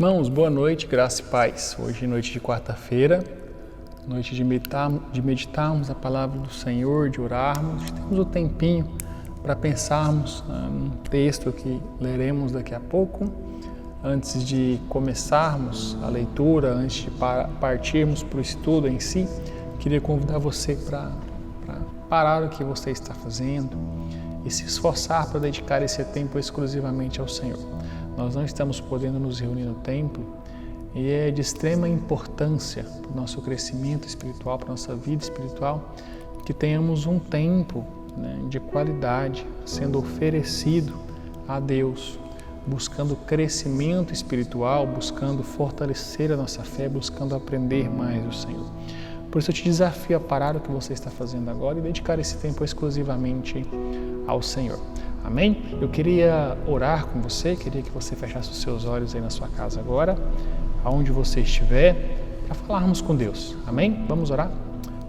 Irmãos, boa noite, graça e paz. Hoje é noite de quarta-feira, noite de meditarmos a palavra do Senhor, de orarmos, temos o tempinho para pensarmos num texto que leremos daqui a pouco. Antes de começarmos a leitura, antes de partirmos para o estudo em si, queria convidar você para parar o que você está fazendo e se esforçar para dedicar esse tempo exclusivamente ao Senhor. Nós não estamos podendo nos reunir no templo e é de extrema importância para o nosso crescimento espiritual, para a nossa vida espiritual, que tenhamos um tempo de qualidade sendo oferecido a Deus, buscando crescimento espiritual, buscando fortalecer a nossa fé, buscando aprender mais do Senhor. Por isso eu te desafio a parar o que você está fazendo agora e dedicar esse tempo exclusivamente ao Senhor. Amém? Eu queria orar com você, queria que você fechasse os seus olhos aí na sua casa agora, aonde você estiver, para falarmos com Deus. Amém? Vamos orar?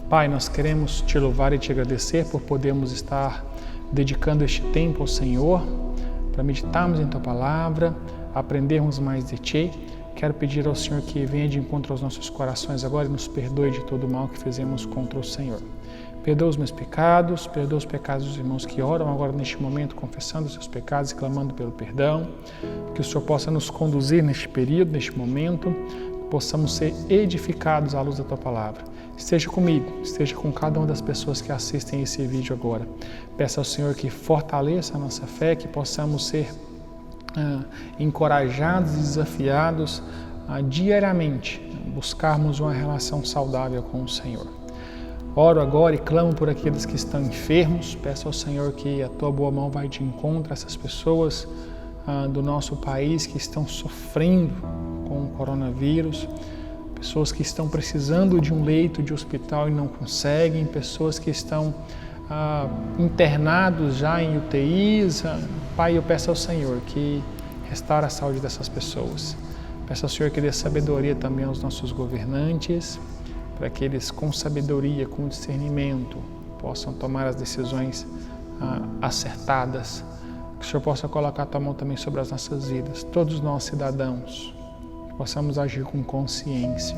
Pai, nós queremos te louvar e te agradecer por podermos estar dedicando este tempo ao Senhor, para meditarmos em Tua Palavra, aprendermos mais de Ti. Quero pedir ao Senhor que venha de encontro aos nossos corações agora e nos perdoe de todo o mal que fizemos contra o Senhor. Perdoa os meus pecados, perdoa os pecados dos irmãos que oram agora neste momento, confessando os seus pecados e clamando pelo perdão. Que o Senhor possa nos conduzir neste período, neste momento, que possamos ser edificados à luz da Tua Palavra. Esteja comigo, esteja com cada uma das pessoas que assistem esse vídeo agora. Peça ao Senhor que fortaleça a nossa fé, que possamos ser encorajados e desafiados diariamente, buscarmos uma relação saudável com o Senhor. Oro agora e clamo por aqueles que estão enfermos. Peço ao Senhor que a Tua boa mão vá de encontro a essas pessoas do nosso país que estão sofrendo com o coronavírus, pessoas que estão precisando de um leito de hospital e não conseguem, pessoas que estão internados já em UTIs. Pai, eu peço ao Senhor que restaure a saúde dessas pessoas. Peço ao Senhor que dê sabedoria também aos nossos governantes, para que eles com sabedoria, com discernimento, possam tomar as decisões acertadas. Que o Senhor possa colocar a Tua mão também sobre as nossas vidas, todos nós cidadãos, que possamos agir com consciência.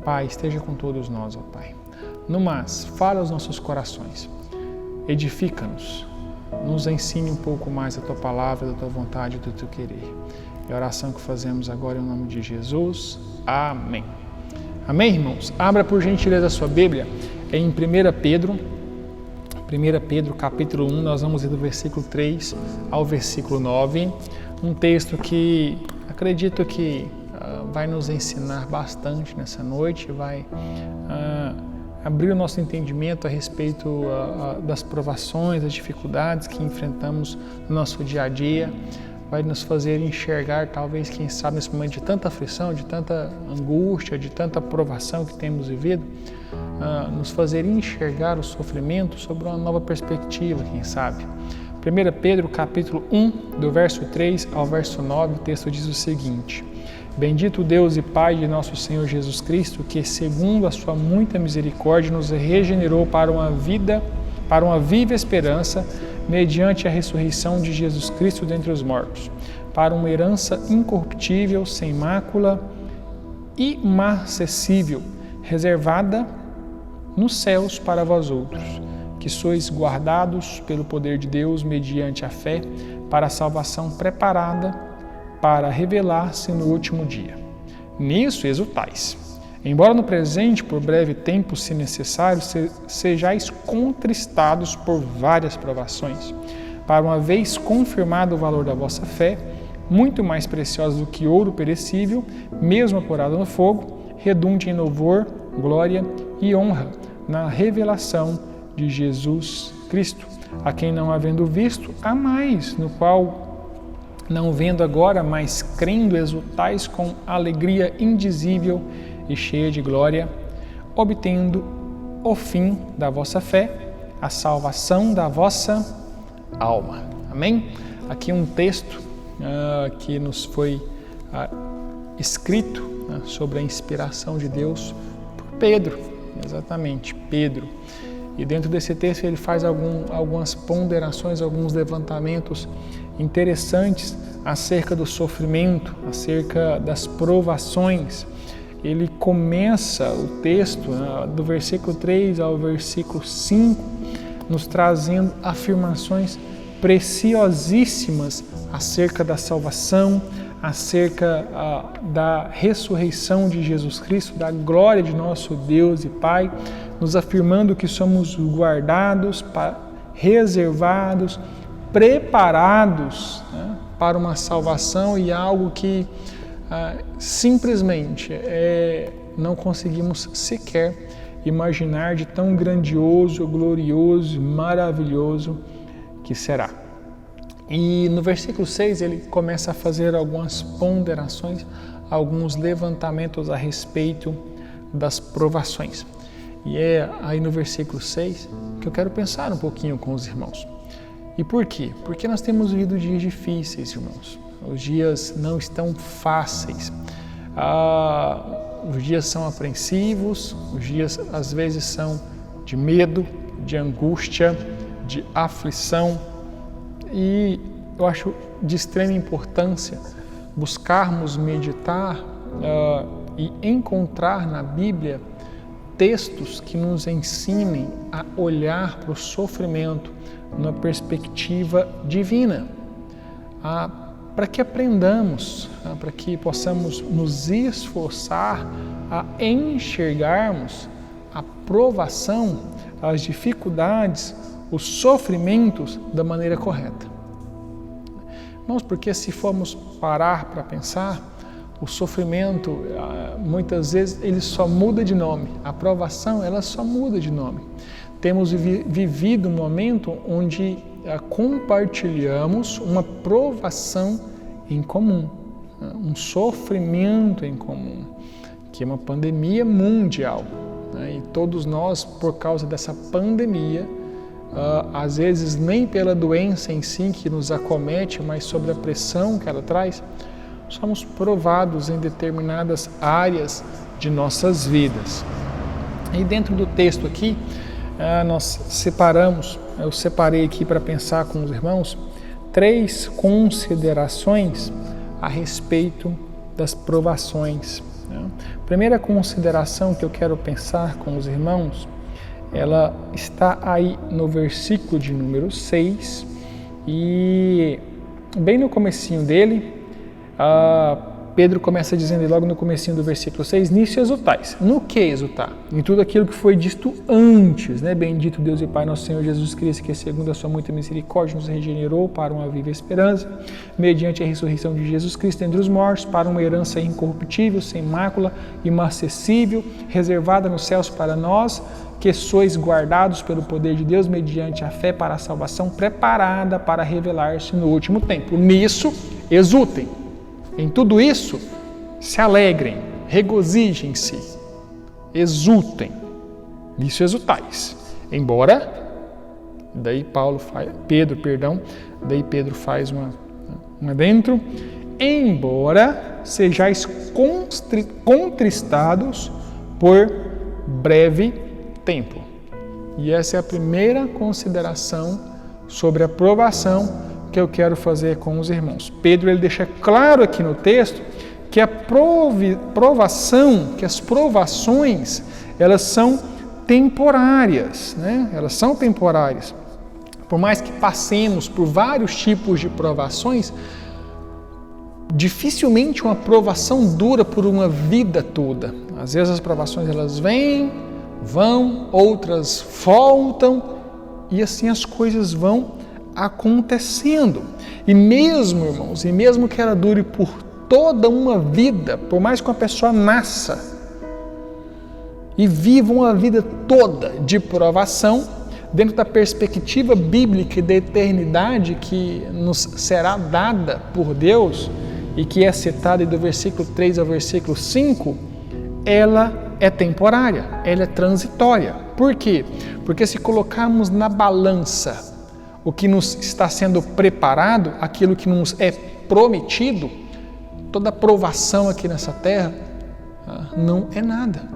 Pai, esteja com todos nós, ó Pai. No mais, fala aos nossos corações, edifica-nos, nos ensine um pouco mais a Tua Palavra, da Tua vontade e do Teu querer. É a oração que fazemos agora em nome de Jesus. Amém. Amém, irmãos? Abra por gentileza a sua Bíblia em 1 Pedro capítulo 1, nós vamos ir do versículo 3 ao versículo 9, um texto que acredito que vai nos ensinar bastante nessa noite, vai abrir o nosso entendimento a respeito das provações, das dificuldades que enfrentamos no nosso dia a dia, vai nos fazer enxergar, talvez, quem sabe, nesse momento de tanta aflição, de tanta angústia, de tanta provação que temos vivido, nos fazer enxergar o sofrimento sobre uma nova perspectiva, quem sabe. 1 Pedro capítulo 1, do verso 3 ao verso 9, o texto diz o seguinte: Bendito Deus e Pai de nosso Senhor Jesus Cristo, que segundo a sua muita misericórdia nos regenerou para uma viva esperança, mediante a ressurreição de Jesus Cristo dentre os mortos, para uma herança incorruptível, sem mácula, imarcessível, reservada nos céus para vós outros, que sois guardados pelo poder de Deus mediante a fé, para a salvação preparada para revelar-se no último dia. Nisso exultais, embora no presente, por breve tempo, se necessário, sejais contristados por várias provações, para uma vez confirmado o valor da vossa fé, muito mais preciosa do que ouro perecível, mesmo apurado no fogo, redunde em louvor, glória e honra na revelação de Jesus Cristo, a quem não havendo visto, há mais, no qual não vendo agora, mas crendo, exultais com alegria indizível e cheia de glória, obtendo o fim da vossa fé, a salvação da vossa alma. Amém? Aqui um texto que nos foi escrito sobre a inspiração de Deus por Pedro, exatamente, Pedro. E dentro desse texto ele faz algumas ponderações, alguns levantamentos interessantes acerca do sofrimento, acerca das provações. Ele começa o texto, do versículo 3 ao versículo 5, nos trazendo afirmações preciosíssimas acerca da salvação, acerca da ressurreição de Jesus Cristo, da glória de nosso Deus e Pai, nos afirmando que somos guardados, reservados, preparados, né, para uma salvação, e algo que simplesmente não conseguimos sequer imaginar de tão grandioso, glorioso, maravilhoso que será. E no versículo 6 ele começa a fazer algumas ponderações, alguns levantamentos a respeito das provações. E é aí no versículo 6 que eu quero pensar um pouquinho com os irmãos. E por quê? Porque nós temos vivido dias difíceis, irmãos. Os dias não estão fáceis. Os dias são apreensivos, os dias às vezes são de medo, de angústia, de aflição. E eu acho de extrema importância buscarmos meditar e encontrar na Bíblia textos que nos ensinem a olhar para o sofrimento numa perspectiva divina, para que aprendamos, para que possamos nos esforçar a enxergarmos a provação, as dificuldades, os sofrimentos da maneira correta. Irmãos, porque se formos parar para pensar, o sofrimento, muitas vezes, ele só muda de nome. A provação, ela só muda de nome. Temos vivido um momento onde compartilhamos uma provação em comum, um sofrimento em comum, que é uma pandemia mundial. E todos nós, por causa dessa pandemia, às vezes nem pela doença em si que nos acomete, mas sobre a pressão que ela traz, somos provados em determinadas áreas de nossas vidas. E dentro do texto aqui, eu separei aqui para pensar com os irmãos, 3 considerações a respeito das provações. Primeira consideração que eu quero pensar com os irmãos, ela está aí no versículo de número 6, e bem no comecinho dele, Pedro começa dizendo logo no comecinho do versículo 6, nisso exultais. No que exultar? Em tudo aquilo que foi dito antes, né? Bendito Deus e Pai, nosso Senhor Jesus Cristo, que segundo a sua muita misericórdia nos regenerou para uma viva esperança, mediante a ressurreição de Jesus Cristo entre os mortos, para uma herança incorruptível, sem mácula, imacessível, reservada nos céus para nós, que sois guardados pelo poder de Deus, mediante a fé para a salvação, preparada para revelar-se no último tempo. Nisso exultem. Em tudo isso, se alegrem, regozijem-se, exultem, nisso exultais. Embora, Pedro faz um adentro, embora sejais contristados por breve tempo. E essa é a primeira consideração sobre a provação que eu quero fazer com os irmãos. Pedro ele deixa claro aqui no texto que a provação, que as provações, elas são temporárias, né? Elas são temporárias. Por mais que passemos por vários tipos de provações, dificilmente uma provação dura por uma vida toda. Às vezes as provações elas vêm, vão, outras voltam, e assim as coisas vão acontecendo. E mesmo, irmãos, e mesmo que ela dure por toda uma vida, por mais que uma pessoa nasça e viva uma vida toda de provação, dentro da perspectiva bíblica e da eternidade que nos será dada por Deus e que é citada do versículo 3 ao versículo 5, ela é temporária, ela é transitória. Por quê? Porque se colocarmos na balança o que nos está sendo preparado, aquilo que nos é prometido, toda provação aqui nessa terra não é nada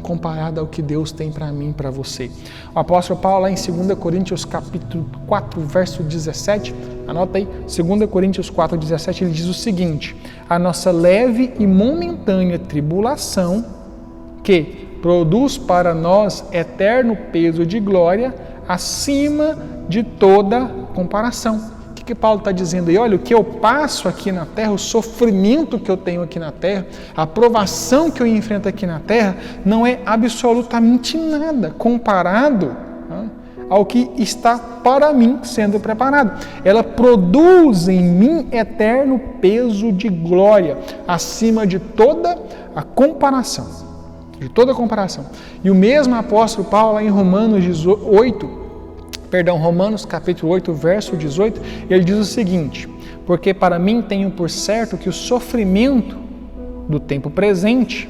comparada ao que Deus tem para mim e para você. O apóstolo Paulo, lá em 2 Coríntios capítulo 4, verso 17, anota aí, 2 Coríntios 4, 17, ele diz o seguinte: a nossa leve e momentânea tribulação, que produz para nós eterno peso de glória, acima de toda comparação. O que Paulo está dizendo aí? Olha, o que eu passo aqui na terra, o sofrimento que eu tenho aqui na terra, a provação que eu enfrento aqui na terra, não é absolutamente nada comparado ao que está para mim sendo preparado. Ela produz em mim eterno peso de glória, acima de toda a comparação. De toda a comparação. E o mesmo apóstolo Paulo, lá em Romanos capítulo 8, verso 18, ele diz o seguinte: porque para mim tenho por certo que o sofrimento do tempo presente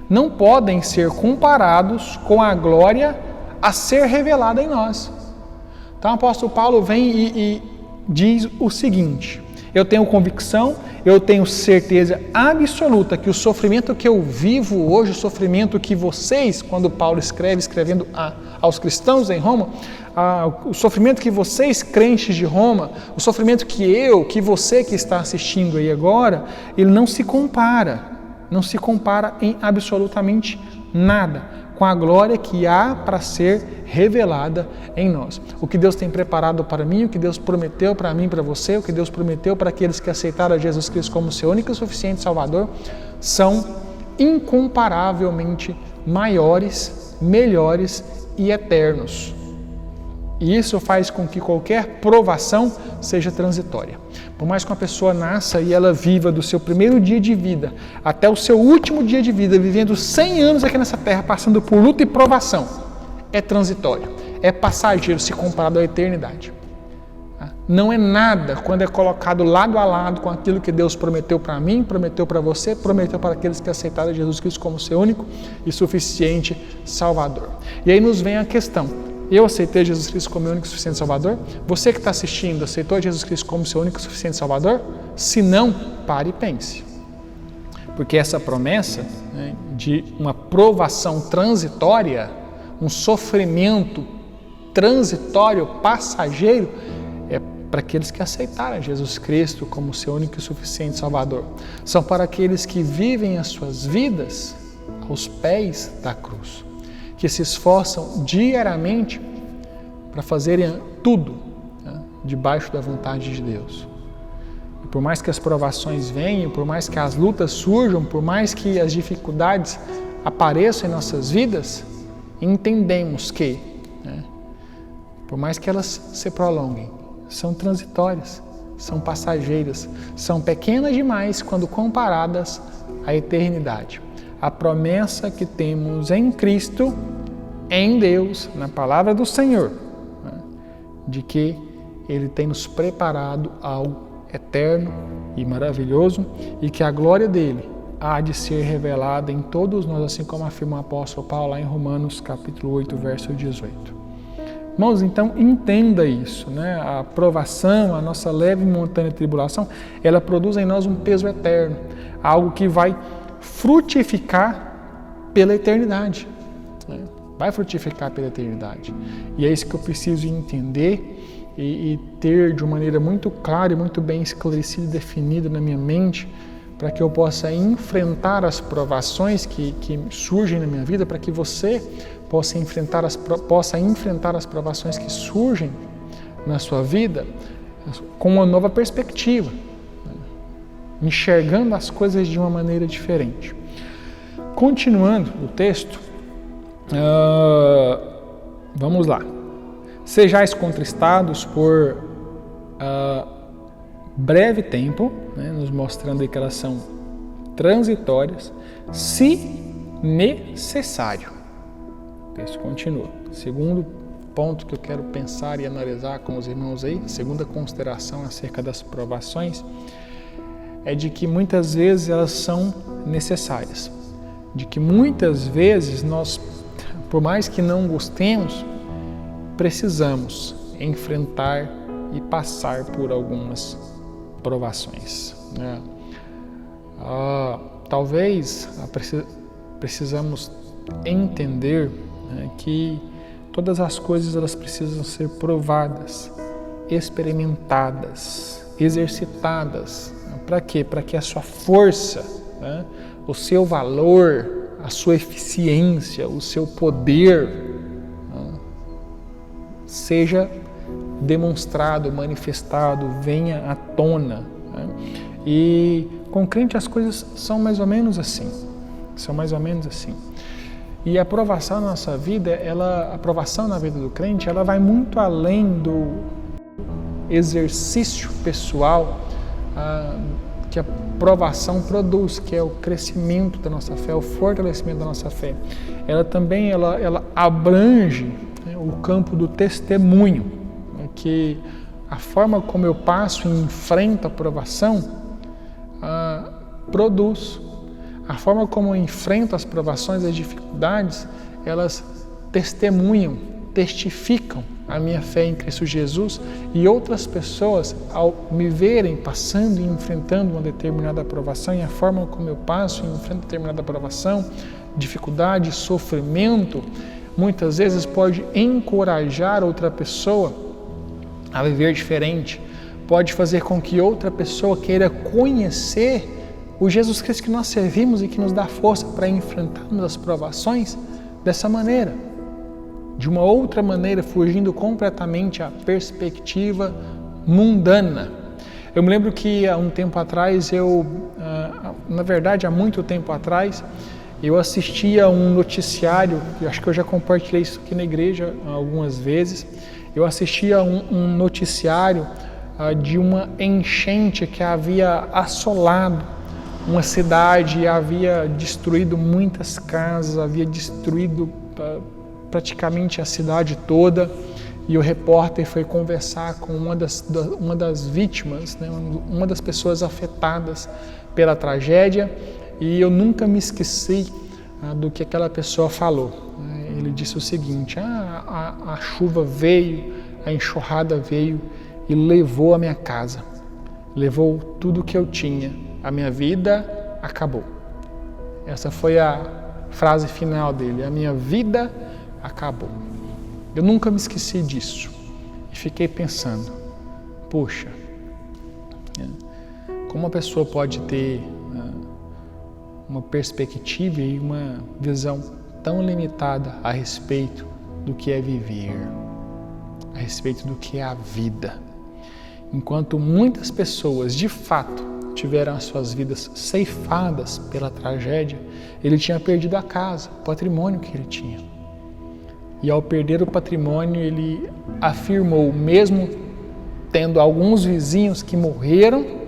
não podem ser comparados com a glória a ser revelada em nós. Então o apóstolo Paulo vem e diz o seguinte: eu tenho convicção, eu tenho certeza absoluta que o sofrimento que eu vivo hoje, o sofrimento que vocês, quando Paulo escrevendo aos cristãos em Roma, o sofrimento que vocês, crentes de Roma, o sofrimento que você que está assistindo aí agora, ele não se compara em absolutamente nada com a glória que há para ser revelada em nós. O que Deus tem preparado para mim, o que Deus prometeu para mim e para você, o que Deus prometeu para aqueles que aceitaram a Jesus Cristo como seu único e suficiente Salvador, são incomparavelmente maiores, melhores e eternos. E isso faz com que qualquer provação seja transitória. Por mais que uma pessoa nasça e ela viva do seu primeiro dia de vida até o seu último dia de vida, vivendo 100 anos aqui nessa terra, passando por luta e provação, é transitório, é passageiro se comparado à eternidade. Não é nada quando é colocado lado a lado com aquilo que Deus prometeu para mim, prometeu para você, prometeu para aqueles que aceitaram Jesus Cristo como seu único e suficiente Salvador. E aí nos vem a questão: eu aceitei Jesus Cristo como meu único e suficiente Salvador? Você que está assistindo, aceitou Jesus Cristo como seu único e suficiente Salvador? Se não, pare e pense. Porque essa promessa, de uma provação transitória, um sofrimento transitório, passageiro, é para aqueles que aceitaram Jesus Cristo como seu único e suficiente Salvador. São para aqueles que vivem as suas vidas aos pés da cruz, que se esforçam diariamente para fazerem tudo debaixo da vontade de Deus. E por mais que as provações venham, por mais que as lutas surjam, por mais que as dificuldades apareçam em nossas vidas, entendemos que, por mais que elas se prolonguem, são transitórias, são passageiras, são pequenas demais quando comparadas à eternidade. A promessa que temos em Cristo, em Deus, na palavra do Senhor, de que Ele tem nos preparado algo eterno e maravilhoso e que a glória dEle há de ser revelada em todos nós, assim como afirma o apóstolo Paulo lá em Romanos capítulo 8, verso 18. Irmãos, então entenda isso, A provação, a nossa leve e momentânea tribulação, ela produz em nós um peso eterno, algo que vai frutificar pela eternidade. Vai frutificar pela eternidade. E é isso que eu preciso entender e ter de uma maneira muito clara e muito bem esclarecida e definida na minha mente, para que eu possa enfrentar as provações que surgem na minha vida, para que você possa enfrentar as provações que surgem na sua vida com uma nova perspectiva, enxergando as coisas de uma maneira diferente. Continuando o texto, vamos lá. Sejais contristados por breve tempo, nos mostrando aí que elas são transitórias, se necessário. O texto continua. Segundo ponto que eu quero pensar e analisar com os irmãos aí, segunda consideração acerca das provações, é de que muitas vezes elas são necessárias. De que muitas vezes nós, por mais que não gostemos, precisamos enfrentar e passar por algumas provações. Talvez precisamos entender, né, que todas as coisas elas precisam ser provadas, experimentadas, exercitadas. Para quê? Para que a sua força, né, o seu valor, a sua eficiência, o seu poder, né, seja demonstrado, manifestado, venha à tona. Né? E com o crente as coisas são mais ou menos assim. E a aprovação na nossa vida, a aprovação na vida do crente, ela vai muito além do exercício pessoal que a aprovação produz, que é o crescimento da nossa fé, o fortalecimento da nossa fé. Ela também ela abrange, né, o campo do testemunho, né, que a forma como eu passo e enfrento a aprovação produz. A forma como eu enfrento as provações, as dificuldades, elas testemunham, testificam a minha fé em Cristo Jesus, e outras pessoas, ao me verem passando e enfrentando uma determinada aprovação, e a forma como eu passo e enfrento determinada aprovação, dificuldade, sofrimento, muitas vezes pode encorajar outra pessoa a viver diferente, pode fazer com que outra pessoa queira conhecer o Jesus Cristo que nós servimos e que nos dá força para enfrentarmos as provações dessa maneira, de uma outra maneira, fugindo completamente à perspectiva mundana. Eu me lembro que há um tempo atrás, na verdade há muito tempo atrás, eu assistia um noticiário, acho que eu já compartilhei isso aqui na igreja algumas vezes, eu assistia um noticiário de uma enchente que havia assolado uma cidade, havia destruído muitas casas, havia destruído praticamente a cidade toda, e o repórter foi conversar com uma das vítimas, né, uma das pessoas afetadas pela tragédia, e eu nunca me esqueci do que aquela pessoa falou. Ele disse o seguinte: a chuva veio, a enxurrada veio e levou a minha casa, levou tudo que eu tinha. A minha vida acabou. Essa foi a frase final dele. A minha vida acabou. Eu nunca me esqueci disso. E fiquei pensando, poxa, como uma pessoa pode ter uma perspectiva e uma visão tão limitada a respeito do que é viver, a respeito do que é a vida. Enquanto muitas pessoas, de fato, tiveram as suas vidas ceifadas pela tragédia, ele tinha perdido a casa, o patrimônio que ele tinha. E ao perder o patrimônio, ele afirmou, mesmo tendo alguns vizinhos que morreram,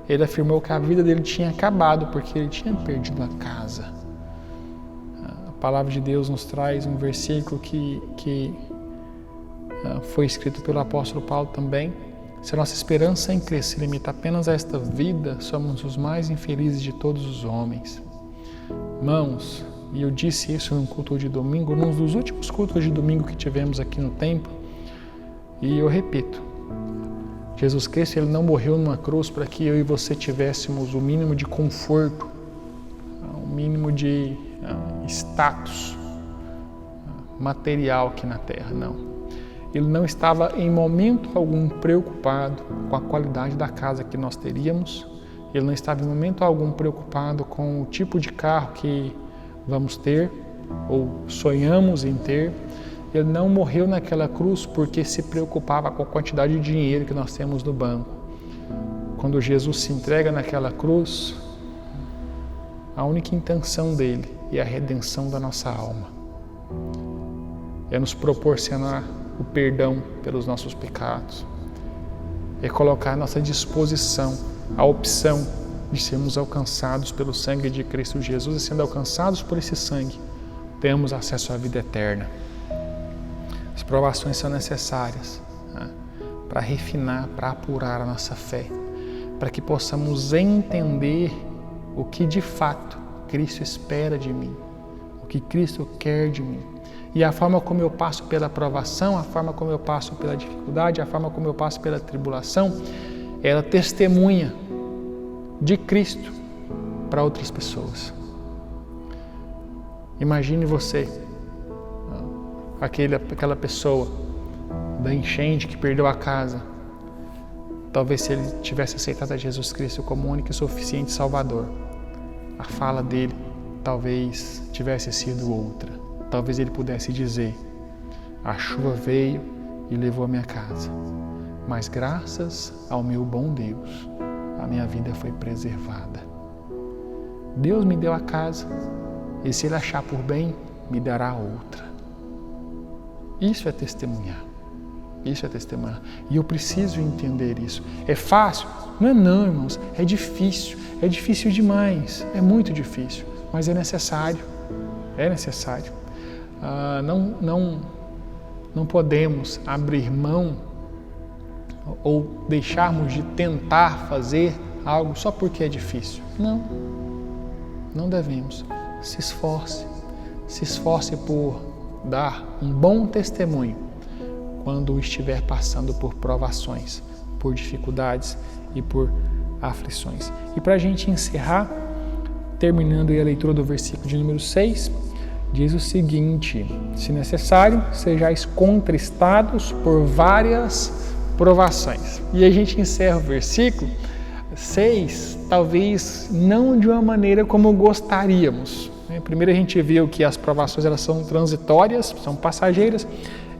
ele afirmou que a vida dele tinha acabado, porque ele tinha perdido a casa. A palavra de Deus nos traz um versículo que foi escrito pelo apóstolo Paulo também. Se a nossa esperança em Cristo se limita apenas a esta vida, somos os mais infelizes de todos os homens. Irmãos, e eu disse isso num culto de domingo, num dos últimos cultos de domingo que tivemos aqui no templo, e eu repito, Jesus Cristo, ele não morreu numa cruz para que eu e você tivéssemos o mínimo de conforto, o mínimo de status material aqui na terra, não. Ele não estava em momento algum preocupado com a qualidade da casa que nós teríamos. Ele não estava em momento algum preocupado com o tipo de carro que vamos ter ou sonhamos em ter. Ele não morreu naquela cruz porque se preocupava com a quantidade de dinheiro que nós temos no banco. Quando Jesus se entrega naquela cruz, a única intenção dele é a redenção da nossa alma. É nos proporcionar o perdão pelos nossos pecados, é colocar à nossa disposição a opção de sermos alcançados pelo sangue de Cristo Jesus, e sendo alcançados por esse sangue, temos acesso à vida eterna. As provações são necessárias, né, para refinar, para apurar a nossa fé, para que possamos entender o que de fato Cristo espera de mim, o que Cristo quer de mim. E a forma como eu passo pela provação, a forma como eu passo pela dificuldade, a forma como eu passo pela tribulação, ela testemunha de Cristo para outras pessoas. Imagine você, aquela pessoa da enchente que perdeu a casa. Talvez se ele tivesse aceitado a Jesus Cristo como único e suficiente Salvador, a fala dele talvez tivesse sido outra. Talvez ele pudesse dizer: a chuva veio e levou a minha casa, mas graças ao meu bom Deus, a minha vida foi preservada. Deus me deu a casa, e se Ele achar por bem, me dará outra. Isso é testemunhar. Isso é testemunhar. E eu preciso entender isso. É fácil? Não, irmãos. É difícil. É difícil demais. É muito difícil. Mas é necessário. É necessário. Não podemos abrir mão ou deixarmos de tentar fazer algo só porque é difícil. Não devemos. Se esforce por dar um bom testemunho quando estiver passando por provações, por dificuldades e por aflições. E para a gente encerrar, terminando a leitura do versículo de número 6, diz o seguinte: se necessário, sejais contristados por várias provações. E a gente encerra o versículo 6, talvez não de uma maneira como gostaríamos. Primeiro a gente viu que as provações elas são transitórias, são passageiras,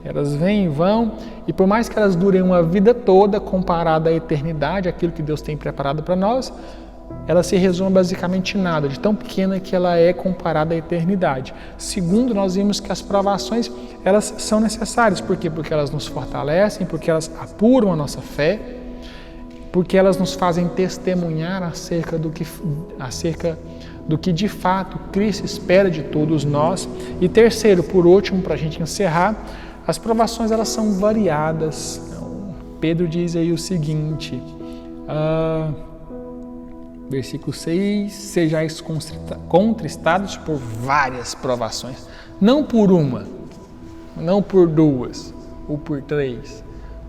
elas vêm e vão, e por mais que elas durem uma vida toda comparada à eternidade, aquilo que Deus tem preparado para nós, ela se resume basicamente em nada, de tão pequena que ela é comparada à eternidade. Segundo, nós vimos que as provações elas são necessárias. Por quê? Porque elas nos fortalecem, porque elas apuram a nossa fé, porque elas nos fazem testemunhar acerca do que de fato Cristo espera de todos nós. E terceiro, por último, para a gente encerrar, as provações elas são variadas. Pedro diz aí o seguinte, versículo 6, sejais contristados por várias provações, não por uma, não por duas ou por três,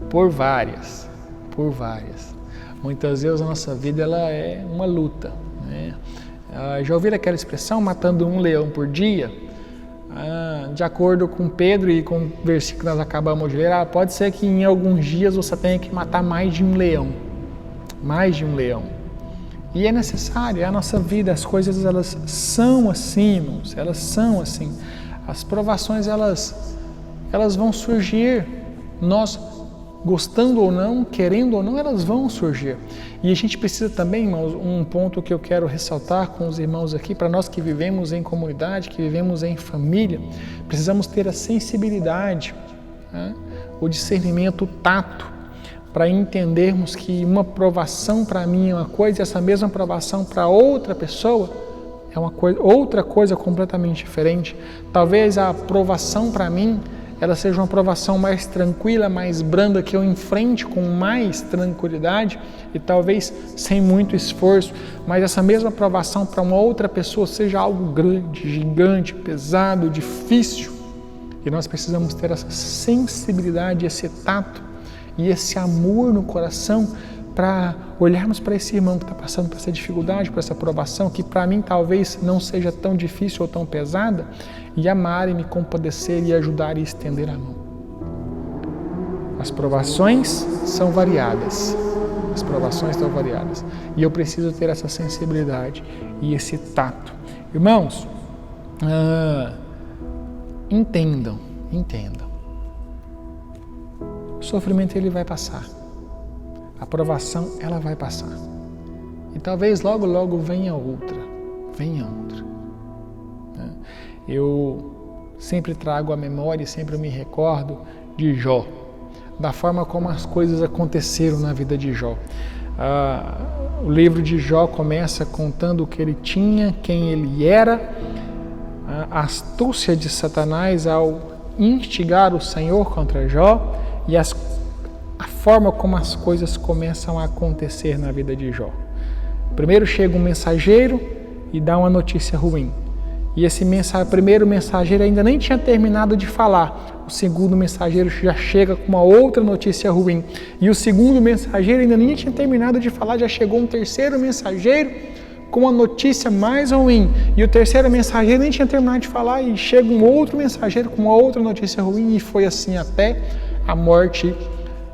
por várias. Muitas vezes a nossa vida ela é uma luta, né? Já ouviram aquela expressão, matando um leão por dia? De acordo com Pedro e com o versículo que nós acabamos de ler, pode ser que em alguns dias você tenha que matar mais de um leão. E é necessário, é a nossa vida, as coisas elas são assim, irmãos, elas são assim. As provações elas vão surgir, nós gostando ou não, querendo ou não, elas vão surgir. E a gente precisa também, irmãos, um ponto que eu quero ressaltar com os irmãos aqui, para nós que vivemos em comunidade, que vivemos em família, precisamos ter a sensibilidade, né? O discernimento, o tato, para entendermos que uma provação para mim é uma coisa e essa mesma provação para outra pessoa é uma coisa, outra coisa completamente diferente. Talvez a provação para mim ela seja uma provação mais tranquila, mais branda, que eu enfrente com mais tranquilidade e talvez sem muito esforço, mas essa mesma provação para uma outra pessoa seja algo grande, gigante, pesado, difícil. E nós precisamos ter essa sensibilidade, esse tato e esse amor no coração para olharmos para esse irmão que está passando por essa dificuldade, por essa provação, que para mim talvez não seja tão difícil ou tão pesada, e amar e me compadecer e ajudar e estender a mão. As provações são variadas. E eu preciso ter essa sensibilidade e esse tato. Irmãos, entendam. O sofrimento ele vai passar. A provação ela vai passar. E talvez logo venha outra. Eu sempre trago a memória e sempre me recordo de Jó, da forma como as coisas aconteceram na vida de Jó. O livro de Jó começa contando o que ele tinha, quem ele era, a astúcia de Satanás ao instigar o Senhor contra Jó e a forma como as coisas começam a acontecer na vida de Jó. Primeiro chega um mensageiro e dá uma notícia ruim. E esse primeiro mensageiro ainda nem tinha terminado de falar. O segundo mensageiro já chega com uma outra notícia ruim. E o segundo mensageiro ainda nem tinha terminado de falar, já chegou um terceiro mensageiro com a notícia mais ruim. E o terceiro mensageiro nem tinha terminado de falar e chega um outro mensageiro com uma outra notícia ruim e foi assim até a morte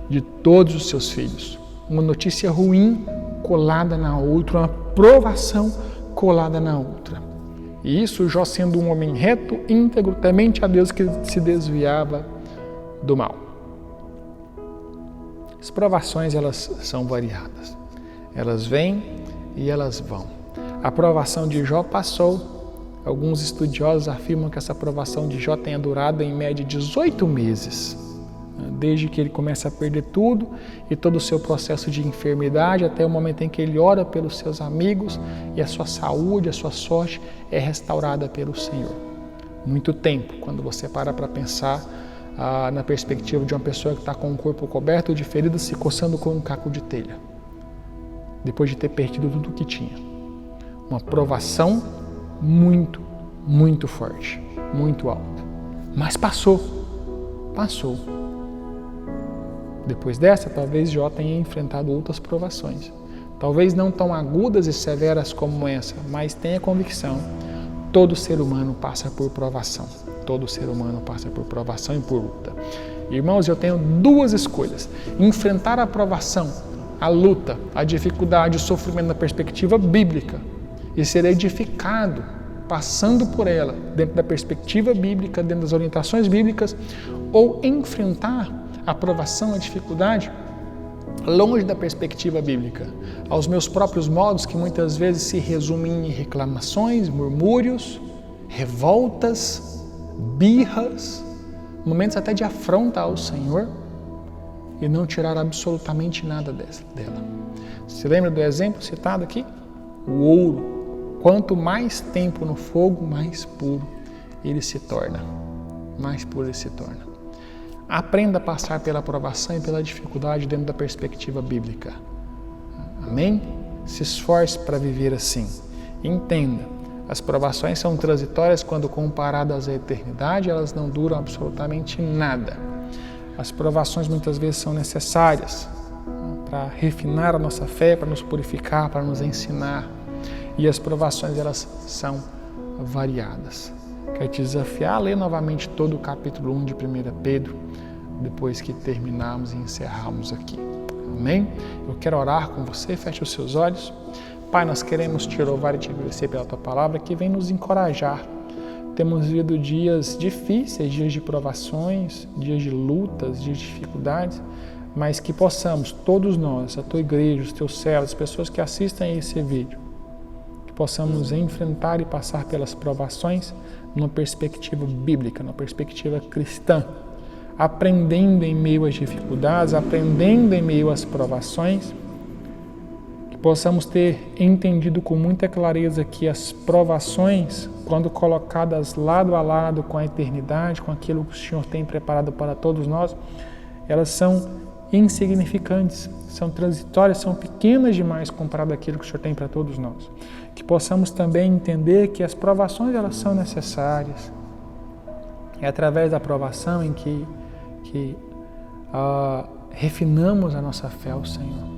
de todos os seus filhos. Uma notícia ruim colada na outra, uma provação colada na outra. E isso Jó sendo um homem reto, íntegro, temente a Deus, que se desviava do mal. As provações, elas são variadas. Elas vêm e elas vão. A provação de Jó passou. Alguns estudiosos afirmam que essa provação de Jó tenha durado em média 18 meses. Desde que ele começa a perder tudo e todo o seu processo de enfermidade, até o momento em que ele ora pelos seus amigos e a sua saúde, a sua sorte é restaurada pelo Senhor. Muito tempo, quando você para pensar na perspectiva de uma pessoa que está com o corpo coberto de feridas, se coçando com um caco de telha, depois de ter perdido tudo o que tinha. Uma provação muito, muito forte, muito alta. Mas passou. Depois dessa, talvez Jó tenha enfrentado outras provações. Talvez não tão agudas e severas como essa, mas tenha convicção. Todo ser humano passa por provação. Todo ser humano passa por provação e por luta. Irmãos, eu tenho duas escolhas. Enfrentar a provação, a luta, a dificuldade, o sofrimento na perspectiva bíblica e ser edificado passando por ela, dentro da perspectiva bíblica, dentro das orientações bíblicas, ou enfrentar a provação, a dificuldade, longe da perspectiva bíblica, aos meus próprios modos, que muitas vezes se resumem em reclamações, murmúrios, revoltas, birras, momentos até de afronta ao Senhor, e não tirar absolutamente nada dela. Se lembra do exemplo citado aqui? O ouro, quanto mais tempo no fogo, mais puro ele se torna. Mais puro ele se torna. Aprenda a passar pela provação e pela dificuldade dentro da perspectiva bíblica. Amém? Se esforce para viver assim. Entenda, as provações são transitórias quando comparadas à eternidade, elas não duram absolutamente nada. As provações muitas vezes são necessárias para refinar a nossa fé, para nos purificar, para nos ensinar. E as provações, elas são variadas. Quero te desafiar a ler novamente todo o capítulo 1 de 1 Pedro, depois que terminarmos e encerrarmos aqui. Amém? Eu quero orar com você, feche os seus olhos. Pai, nós queremos te louvar e te agradecer pela tua palavra, que vem nos encorajar. Temos vivido dias difíceis, dias de provações, dias de lutas, dias de dificuldades, mas que possamos, todos nós, a tua igreja, os teus céus, as pessoas que assistem a esse vídeo, que possamos enfrentar e passar pelas provações numa perspectiva bíblica, numa perspectiva cristã, aprendendo em meio às dificuldades, aprendendo em meio às provações, que possamos ter entendido com muita clareza que as provações, quando colocadas lado a lado com a eternidade, com aquilo que o Senhor tem preparado para todos nós, elas são insignificantes, são transitórias, são pequenas demais comparado àquilo que o Senhor tem para todos nós. Que possamos também entender que as provações, elas são necessárias. É através da provação em que refinamos a nossa fé ao Senhor,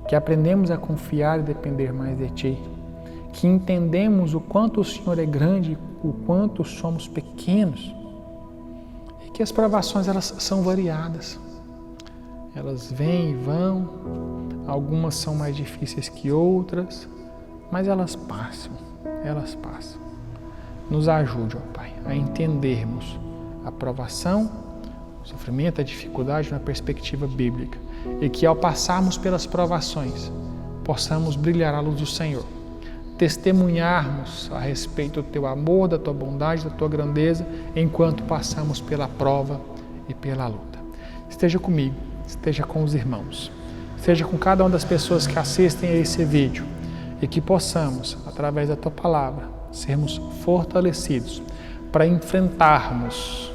que aprendemos a confiar e depender mais de Ti, que entendemos o quanto o Senhor é grande, o quanto somos pequenos, e que as provações, elas são variadas. Elas vêm e vão, algumas são mais difíceis que outras, mas elas passam. Nos ajude, ó Pai, a entendermos a provação, o sofrimento, a dificuldade na perspectiva bíblica, e que ao passarmos pelas provações, possamos brilhar à luz do Senhor, testemunharmos a respeito do Teu amor, da Tua bondade, da Tua grandeza, enquanto passamos pela prova e pela luta. Esteja comigo, esteja com os irmãos, esteja com cada uma das pessoas que assistem a esse vídeo, e que possamos, através da Tua palavra, sermos fortalecidos para enfrentarmos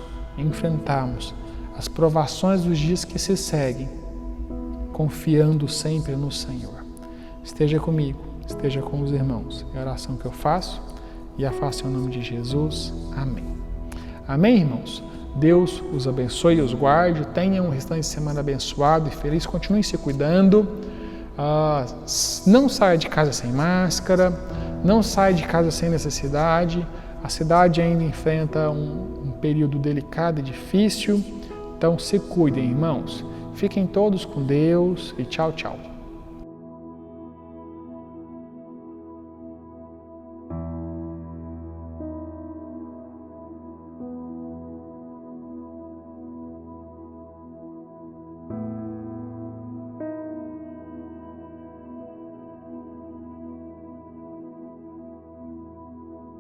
as provações dos dias que se seguem, confiando sempre no Senhor. Esteja comigo, esteja com os irmãos. É a oração que eu faço e a faço em nome de Jesus. Amém. Amém, irmãos? Deus os abençoe e os guarde. Tenham um restante de semana abençoado e feliz. Continuem se cuidando. Não saia de casa sem máscara, não saia de casa sem necessidade. A cidade ainda enfrenta um período delicado e difícil, então se cuidem, irmãos. Fiquem todos com Deus e tchau, tchau.